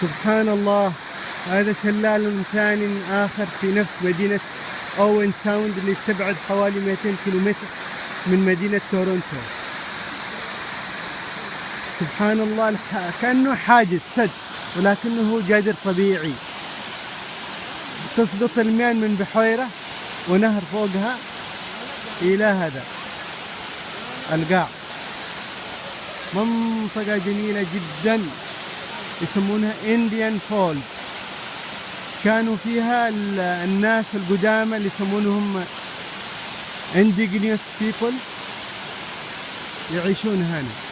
سبحان الله. هذا شلال ثاني آخر في نفس مدينة أوين ساوند اللي تبعد حوالي 200 كيلومتر من مدينة تورونتو. سبحان الله، كأنه حاجز سد، ولكنه جدر طبيعي. تسقط المياه من بحيرة ونهر فوقها إلى هذا القاع. منطقة جميلة جدا يسمونها إنديان فولز. كانوا فيها الناس القدامى اللي يسمونهم indigenous people يعيشون هنا.